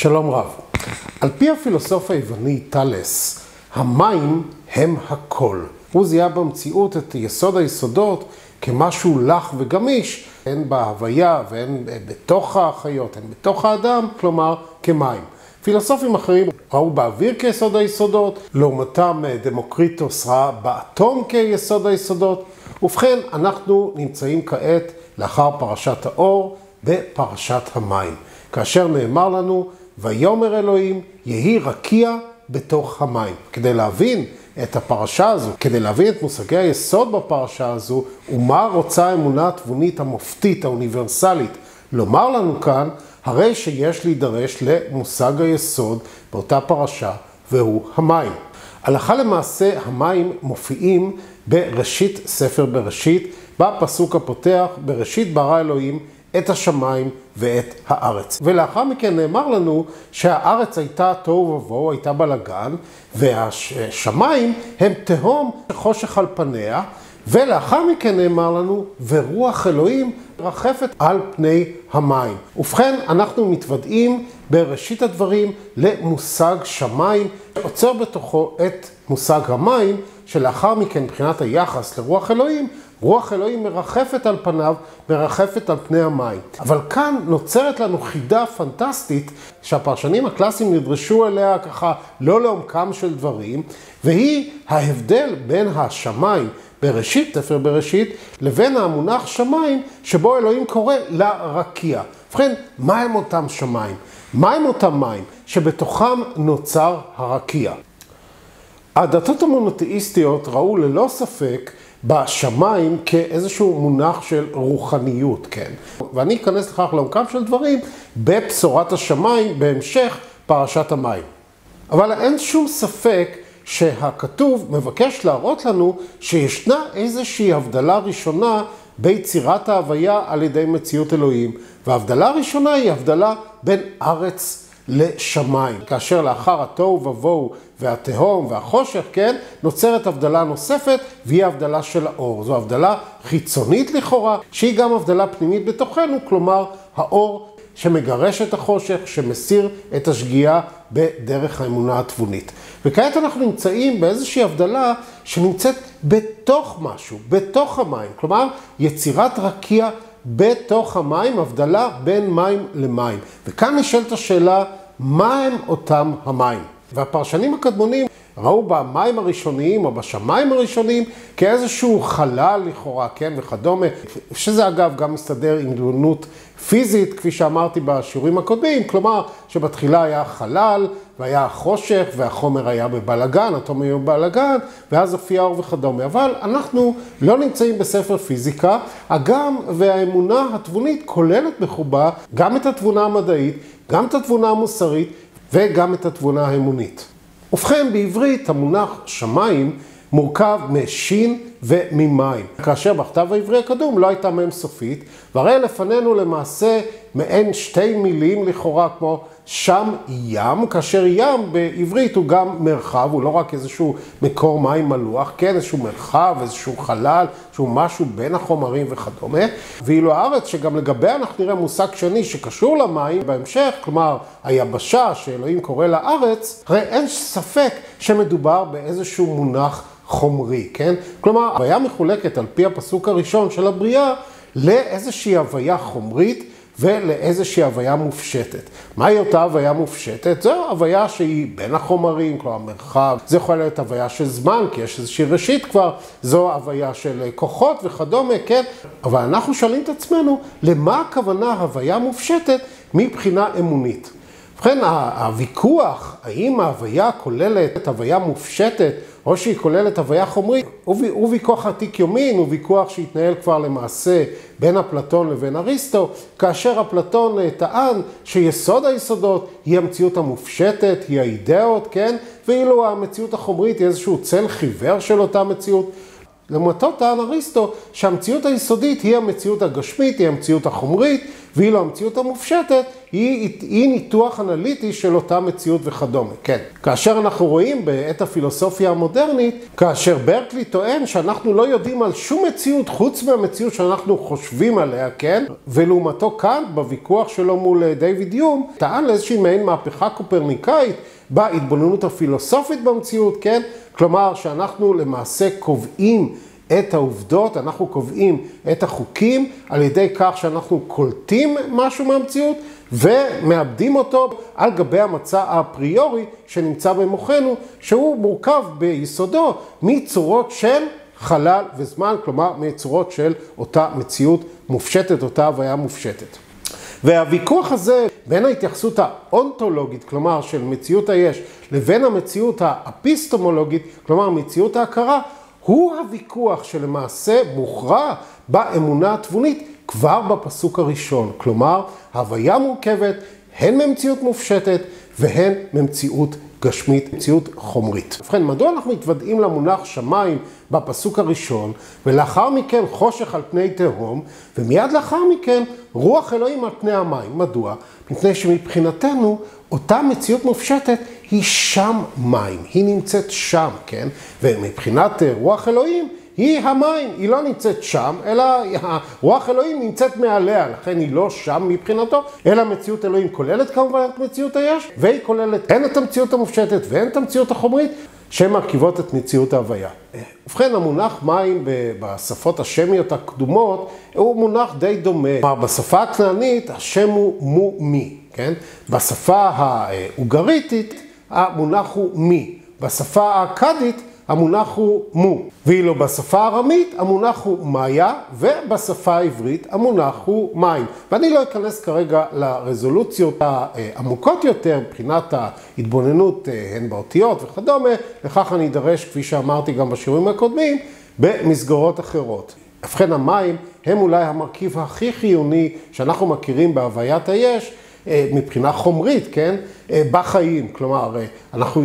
שלום רב. על פי הפילוסוף היווני תאלס, המים הם הכל. הוא זיהה במציאות את יסוד היסודות כמשהו לח וגמיש, הן בהוויה והן בתוך החיות, הן בתוך האדם, כלומר כמים. פילוסופים אחרים ראו באוויר כיסוד היסודות, לעומתם דמוקריטוס ראה באטום כיסוד היסודות. ובכן, אנחנו נמצאים כעת לאחר פרשת האור בפרשת המים. כאשר נאמר לנו, ויאמר אלוהים, יהי רקיע בתוך המים. כדי להבין את הפרשה הזו, כדי להבין את מושגי היסוד בפרשה הזו, ומה רוצה האמונה התבונית המופתית, האוניברסלית, לומר לנו כאן, הרי שיש להידרש למושג היסוד באותה פרשה, והוא המים. הלכה למעשה, המים מופיעים בראשית ספר בראשית, בפסוק הפותח, בראשית ברא אלוהים את השמיים ואת הארץ. ולאחר מכן נאמר לנו שהארץ הייתה תוהו ובוהו, הייתה בלגן, והשמיים הם תהום חושך על פניה, ולאחר מכן נאמר לנו, ורוח אלוהים רחפת על פני המים. ובכן, אנחנו מתוודעים בראשית הדברים למושג שמיים, שעוצר בתוכו את מושג המים, שלאחר מכן מבחינת היחס לרוח אלוהים, רוח אלוהים מרחפת על פניו, מרחפת על פני המים. אבל כאן נוצרת לנו חידה פנטסטית, שהפרשנים הקלאסיים נדרשו אליה ככה לא לעומקם של דברים, והיא ההבדל בין השמיים בראשית, ספר בראשית, לבין המונח שמיים, שבו אלוהים קורא לרקיע. ובכן, מה הם אותם שמיים? מה הם אותם מים שבתוכם נוצר הרקיע? הדתות המונותאיסטיות ראו ללא ספק בשמיים כאיזשהו מונח של רוחניות, כן. ואני אכנס לכך לעומקם של דברים בבשורת השמיים בהמשך פרשת המים. אבל אין שום ספק שהכתוב מבקש להראות לנו שישנה איזושהי הבדלה ראשונה ביצירת ההוויה על ידי מציאות אלוהים. וההבדלה הראשונה היא הבדלה בין ארץ לשמיים. כאשר לאחר התוהו ובוהו והתהום והחושך, כן, נוצרת הבדלה נוספת, והיא הבדלה של האור. זו הבדלה חיצונית לכאורה, שהיא גם הבדלה פנימית בתוכנו, כלומר האור שמגרש את החושך, שמסיר את השגיאה בדרך האמונה התבונית. וכעת אנחנו נמצאים באיזושהי הבדלה שנמצאת בתוך משהו, בתוך המים. כלומר, יצירת רקיע בתוך המים, הבדלה בין מים למים. וכאן נשאלת השאלה, מה הם אותם המים? והפרשנים הקדמונים ראו במים הראשוניים או בשמיים הראשונים כאיזשהו חלל לכאורה, כן, וכדומה. שזה אגב גם מסתדר עם דמות פיזית, כפי שאמרתי בשיעורים הקודמים, כלומר שבתחילה היה חלל והיה חושך והחומר היה בבלגן, אטום היה בבלגן, ואז הופיע אור וכדומה. אבל אנחנו לא נמצאים בספר פיזיקה, הגם והאמונה התבונית כוללת בחובה גם את התבונה המדעית, גם את התבונה המוסרית וגם את התבונה האמונית. ובכן, בעברית המונח שמיים מורכב משין וממים. כאשר בכתב העברי הקדום לא הייתה מהם סופית, והרי לפנינו למעשה מעין שתי מילים לכאורה כמו שם ים, כאשר ים בעברית הוא גם מרחב, הוא לא רק איזשהו מקור מים מלוח, כן, איזשהו מרחב, איזשהו חלל, שהוא משהו בין החומרים וכדומה. ואילו הארץ, שגם לגביה אנחנו נראה מושג שני שקשור למים בהמשך, כלומר היבשה שאלוהים קורא לארץ, הרי אין ספק שמדובר באיזשהו מונח חומרי, כן? כלומר, ההוויה מחולקת על פי הפסוק הראשון של הבריאה לאיזושהי הוויה חומרית ולאיזושהי הוויה מופשטת. מהי אותה הוויה מופשטת? זו הוויה שהיא בין החומרים, כלומר מרחב. זה יכול להיות הוויה של זמן, כי יש איזושהי ראשית כבר. זו הוויה של כוחות וכדומה, כן? אבל אנחנו שואלים את עצמנו, למה הכוונה הוויה מופשטת מבחינה אמונית? ובכן, הוויכוח, האם ההוויה כוללת את הוויה מופשטת, או שהיא כוללת הוויה חומרית, הוא ויכוח עתיק יומין, הוא ויכוח שהתנהל כבר למעשה בין אפלטון לבין אריסטו, כאשר אפלטון טען שיסוד היסודות היא המציאות המופשטת, היא האידאות, כן? ואילו המציאות החומרית היא איזשהו צל חיוור של אותה מציאות. לעומתו טען אריסטו שהמציאות היסודית היא המציאות הגשמית, היא המציאות החומרית, ואילו המציאות המופשטת היא ניתוח אנליטי של אותה מציאות וכדומה. כן. כאשר אנחנו רואים בעת הפילוסופיה המודרנית, כאשר ברקלי טוען שאנחנו לא יודעים על שום מציאות חוץ מהמציאות שאנחנו חושבים עליה, כן? ולעומתו קאנט בוויכוח שלו מול דיוויד יום, טען לאיזושהי מעין מהפכה קופרניקאית בהתבוננות הפילוסופית במציאות, כן? כלומר שאנחנו למעשה קובעים את העובדות, אנחנו קובעים את החוקים על ידי כך שאנחנו קולטים משהו מהמציאות ומאבדים אותו על גבי המצע האפריורי שנמצא במוחנו, שהוא מורכב ביסודו מצורות של חלל וזמן, כלומר מצורות של אותה מציאות מופשטת, אותה הוויה מופשטת. והוויכוח הזה בין ההתייחסות האונתולוגית, כלומר של מציאות היש, לבין המציאות האפיסטמולוגית, כלומר מציאות ההכרה, הוא הוויכוח שלמעשה מוכרע באמונה התבונית כבר בפסוק הראשון. כלומר, הוויה מורכבת הן ממציאות מופשטת והן ממציאות גשמית, מציאות חומרית. ובכן, מדוע אנחנו מתוודעים למונח שמיים בפסוק הראשון, ולאחר מכן חושך על פני תהום, ומיד לאחר מכן רוח אלוהים על פני המים? מדוע? מפני שמבחינתנו אותה מציאות מופשטת היא שם מים, היא נמצאת שם, כן? ומבחינת רוח אלוהים היא המים, היא לא נמצאת שם, אלא רוח אלוהים נמצאת מעליה, לכן היא לא שם מבחינתו, אלא מציאות אלוהים כוללת כמובן את מציאות היש, והיא כוללת הן את המציאות המופשטת והן את המציאות החומרית, שמרכיבות את מציאות ההוויה. ובכן, המונח מים בשפות השמיות הקדומות הוא מונח די דומה. בשפה הכנענית השם הוא מו-מי, כן? בשפה האוגריתית המונח הוא מי. בשפה האכדית המונח הוא מו. ואילו בשפה הארמית המונח הוא מאיה, ובשפה העברית המונח הוא מים. ואני לא אכנס כרגע לרזולוציות העמוקות יותר, מבחינת ההתבוננות הן באותיות וכדומה, לכך אני אדרש, כפי שאמרתי גם בשיעורים הקודמים, במסגרות אחרות. ובכן, המים הם אולי המרכיב הכי חיוני שאנחנו מכירים בהוויית היש, מבחינה חומרית, כן? בחיים, כלומר, אנחנו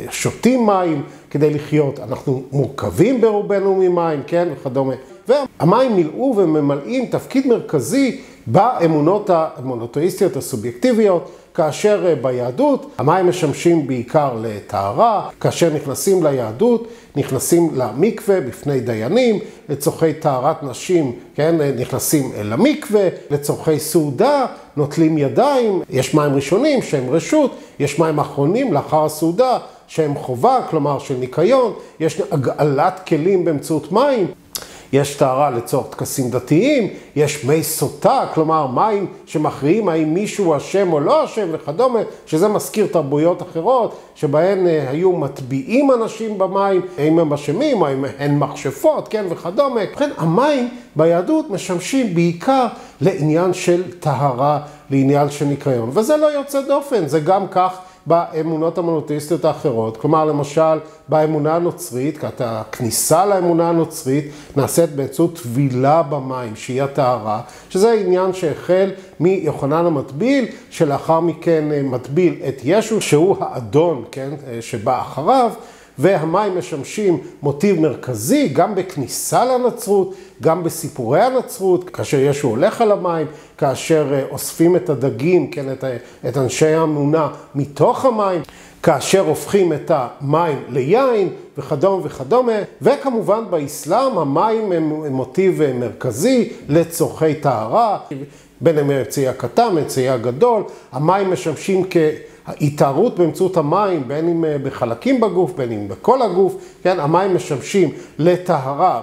שותים מים כדי לחיות, אנחנו מורכבים ברובנו ממים, כן? וכדומה. והמים מילאו וממלאים תפקיד מרכזי באמונות המונותאיסטיות הסובייקטיביות, כאשר ביהדות המים משמשים בעיקר לטהרה, כאשר נכנסים ליהדות, נכנסים למקווה בפני דיינים, לצורכי טהרת נשים, כן, נכנסים למקווה, לצורכי סעודה, נוטלים ידיים, יש מים ראשונים שהם רשות, יש מים אחרונים לאחר הסעודה שהם חובה, כלומר של ניקיון, יש הגעלת כלים באמצעות מים, יש טהרה לצורך טקסים דתיים, יש מי סוטה, כלומר מים שמכריעים האם מישהו אשם או לא אשם וכדומה, שזה מזכיר תרבויות אחרות, שבהן היו מטביעים אנשים במים, האם הם אשמים או האם הן מכשפות, כן, וכדומה. לכן המים ביהדות משמשים בעיקר לעניין של טהרה, לעניין של ניקיון, וזה לא יוצא דופן, זה גם כך באמונות המונותאיסטיות האחרות, כלומר למשל באמונה הנוצרית, הכניסה לאמונה הנוצרית נעשית באמצעות טבילה במים, שהיא הטהרה, שזה עניין שהחל מיוחנן המטביל, שלאחר מכן מטביל את ישו, שהוא האדון, כן, שבא אחריו, והמים משמשים מוטיב מרכזי גם בכניסה לנצרות, גם בסיפורי הנצרות, כאשר ישו הולך על המים, כאשר אוספים את הדגים, כן, את אנשי האמונה מתוך המים, כאשר הופכים את המים ליין וכדומה וכדומה, וכמובן באסלאם המים הם מוטיב מרכזי לצורכי טהרה, בין אם אמצעי הקטן, אמצעי הגדול, המים משמשים ההתארות באמצעות המים, בין אם בחלקים בגוף, בין אם בכל הגוף, כן, המים משמשים לטהרה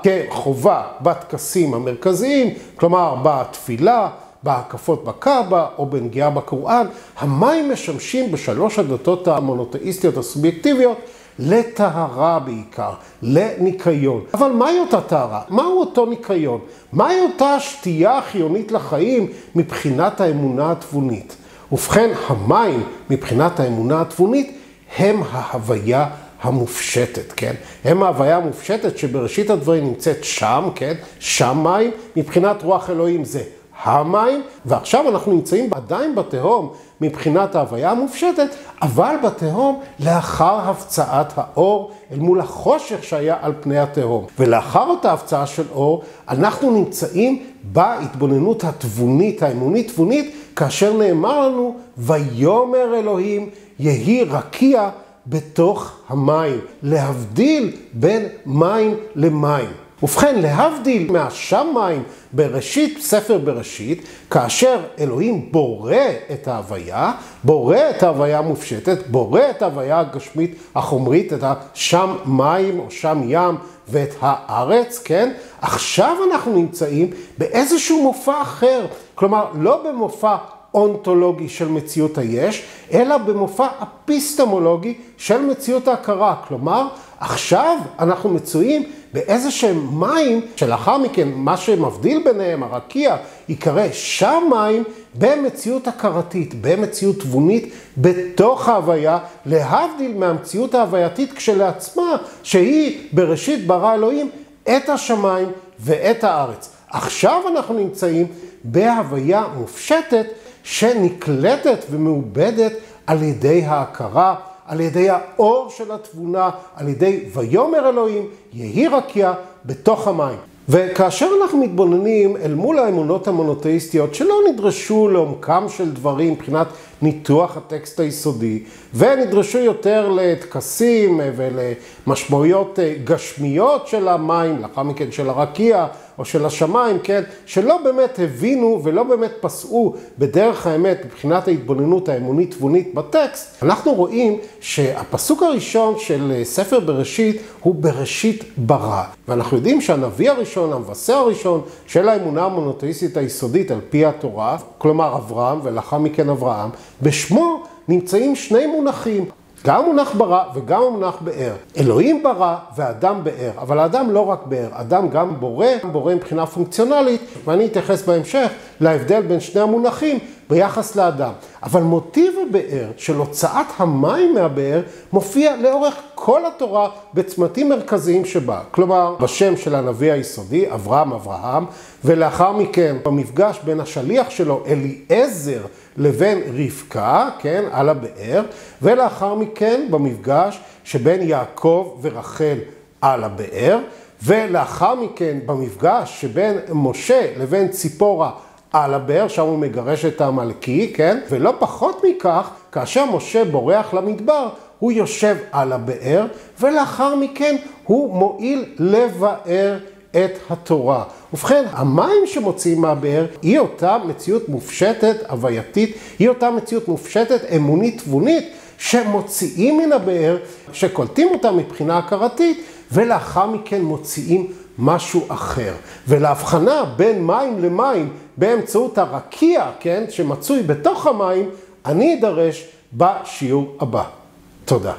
כחובה בטקסים המרכזיים, כלומר בתפילה, בהקפות בקאבה או בנגיעה בקוראן. המים משמשים בשלוש הדתות המונותאיסטיות הסובייקטיביות לטהרה בעיקר, לניקיון. אבל מהי אותה טהרה? מהו אותו ניקיון? מהי אותה שתייה חיונית לחיים מבחינת האמונה התבונית? ובכן, המים מבחינת האמונה התבונית הם ההוויה המופשטת, כן? הם ההוויה המופשטת שבראשית הדברים נמצאת שם, כן? שם מים, מבחינת רוח אלוהים זה המים, ועכשיו אנחנו נמצאים עדיין בתהום מבחינת ההוויה המופשטת, אבל בתהום לאחר הפצעת האור אל מול החושך שהיה על פני התהום. ולאחר אותה הפצעה של אור, אנחנו נמצאים בהתבוננות התבונית, האמונית תבונית, כאשר נאמר לנו, ויאמר אלוהים יהי רקיע בתוך המים, להבדיל בין מים למים. ובכן, להבדיל מהשמיים בראשית, ספר בראשית, כאשר אלוהים בורא את ההוויה, בורא את ההוויה המופשטת, בורא את ההוויה הגשמית החומרית, את השם מים או שם ים ואת הארץ, כן? עכשיו אנחנו נמצאים באיזשהו מופע אחר, כלומר לא במופע אונתולוגי של מציאות היש, אלא במופע אפיסטמולוגי של מציאות ההכרה. כלומר, עכשיו אנחנו מצויים באיזה שהם מים, שלאחר מכן מה שמבדיל ביניהם, הרקיע, יקרא שם מים במציאות הכרתית, במציאות תבונית, בתוך ההוויה, להבדיל מהמציאות ההווייתית כשלעצמה, שהיא בראשית ברא אלוהים את השמיים ואת הארץ. עכשיו אנחנו נמצאים בהוויה מופשטת שנקלטת ומעובדת על ידי ההכרה, על ידי האור של התבונה, על ידי ויאמר אלוהים יהי רקיע בתוך המים. וכאשר אנחנו מתבוננים אל מול האמונות המונותאיסטיות שלא נדרשו לעומקם של דברים מבחינת ניתוח הטקסט היסודי, ונדרשו יותר לטקסים ולמשמעויות גשמיות של המים, לאחר מכן של הרקיע או של השמיים, כן, שלא באמת הבינו ולא באמת פסעו בדרך האמת מבחינת ההתבוננות האמונית תבונית בטקסט, אנחנו רואים שהפסוק הראשון של ספר בראשית הוא בראשית ברא. ואנחנו יודעים שהנביא הראשון, המבשר הראשון של האמונה המונותאיסטית היסודית על פי התורה, כלומר אברהם ולאחר מכן אברהם, בשמו נמצאים שני מונחים, גם מונח ברא וגם מונח באר. אלוהים ברא ואדם באר, אבל האדם לא רק באר, אדם גם בורא מבחינה פונקציונלית, ואני אתייחס בהמשך להבדל בין שני המונחים ביחס לאדם. אבל מוטיב הבאר של הוצאת המים מהבאר מופיע לאורך כל התורה בצמתים מרכזיים שבה. כלומר, בשם של הנביא היסודי, אברהם, ולאחר מכן במפגש בין השליח שלו אליעזר לבין רבקה, כן, על הבאר, ולאחר מכן במפגש שבין יעקב ורחל על הבאר, ולאחר מכן במפגש שבין משה לבין ציפורה על הבאר, שם הוא מגרש את העמלקי, כן? ולא פחות מכך, כאשר משה בורח למדבר, הוא יושב על הבאר, ולאחר מכן הוא מועיל לבאר את התורה. ובכן, המים שמוציאים מהבאר היא אותה מציאות מופשטת, הווייתית, היא אותה מציאות מופשטת, אמונית תבונית, שמוציאים מן הבאר, שקולטים אותה מבחינה הכרתית, ולאחר מכן מוציאים משהו אחר. ולהבחנה בין מים למים, באמצעות הרקיע, כן, שמצוי בתוך המים, אני אדרש בשיעור הבא. תודה.